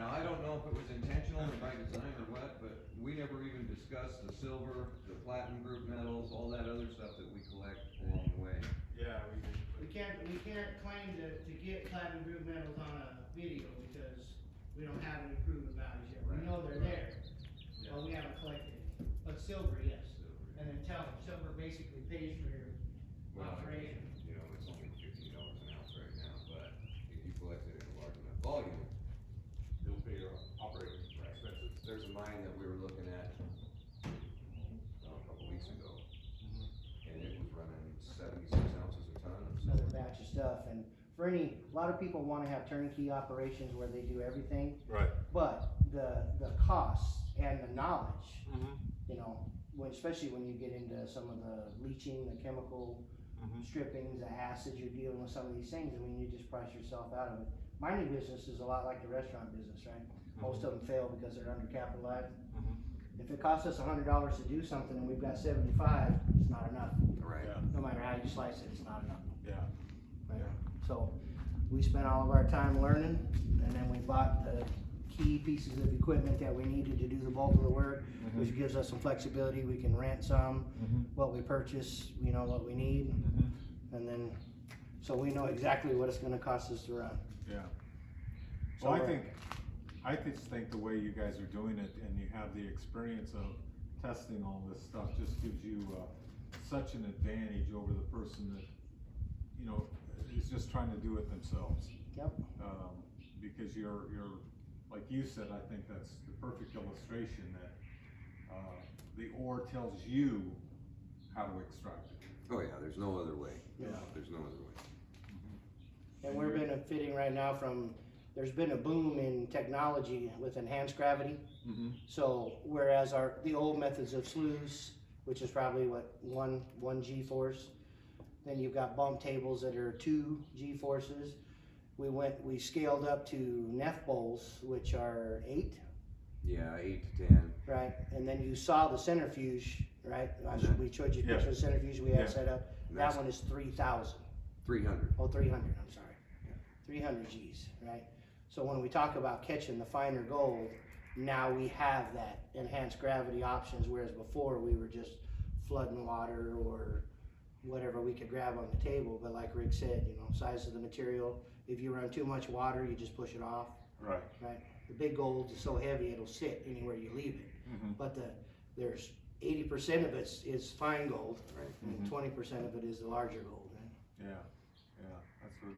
Now, I don't know if it was intentional or by design or what, but we never even discussed the silver, the platinum group metals, all that other stuff that we collect along the way. Yeah, we did. We can't claim to get platinum group metals on a video because we don't have any proven values yet. We know they're there, but we haven't collected any. But silver, yes. And then silver basically pays for your operation. You know, it's only $15 an ounce right now, but if you collect it in a large enough volume, They'll pay your operating expenses. there's a mine that we were looking at a couple weeks ago, and it was running 76 ounces a ton of Another silver. batch of stuff, and for a lot of people wanna have turnkey operations where they do everything, Right. but the costs and the knowledge, you know, especially when you get into some of the leaching, the chemical strippings, the acids, you're dealing with some of these things, I mean, you just price yourself out of it. Mining business is a lot like the restaurant business, right? Most of them fail because they're undercapitalized. If it costs us $100 to do something and we've got 75, it's not enough. Right. Yeah, No matter how you slice it, it's not enough. yeah. Right? So, we spent all of our time learning, and then we bought the key pieces of equipment that we needed to do the bulk of the work, which gives us some flexibility. We can rent some, what we purchase, we know what we need, and then, so we know exactly what it's gonna cost us to run. Yeah. So Well, we're- I just think the way you guys are doing it and you have the experience of testing all this stuff just gives you, such an advantage over the person that, you know, is just trying to do it themselves. Yep. Because you're, like you said, I think that's the perfect illustration that, the ore tells you how to extract it. Oh yeah, there's no other way. Yeah. There's no other way. And we're benefiting right now from, there's been a boom in technology with enhanced gravity. So whereas the old methods of sluice, which is probably what, one G-force, then you've got bump tables that are 2 G-forces. We scaled up to Neff bowls, which are 8, Yeah, 8 to 10. right? And then you saw the centrifuge, right? We showed you a Yeah. picture of the centrifuge we had Yeah. set up. That's That one is 3,000. 300. Oh, 300, I'm sorry. 300 Gs, right? So when we talk about catching the finer gold, now we have that enhanced gravity options, whereas before we were just flooding water or whatever we could grab on the table. But like Rick said, you know, size of the material, if you run too much water, you just push it off, Right. right? The big gold is so heavy, it'll sit anywhere you leave it. But there's 80% of it is fine gold, Right. and 20% of it is the larger gold, right? Yeah, yeah, that's what.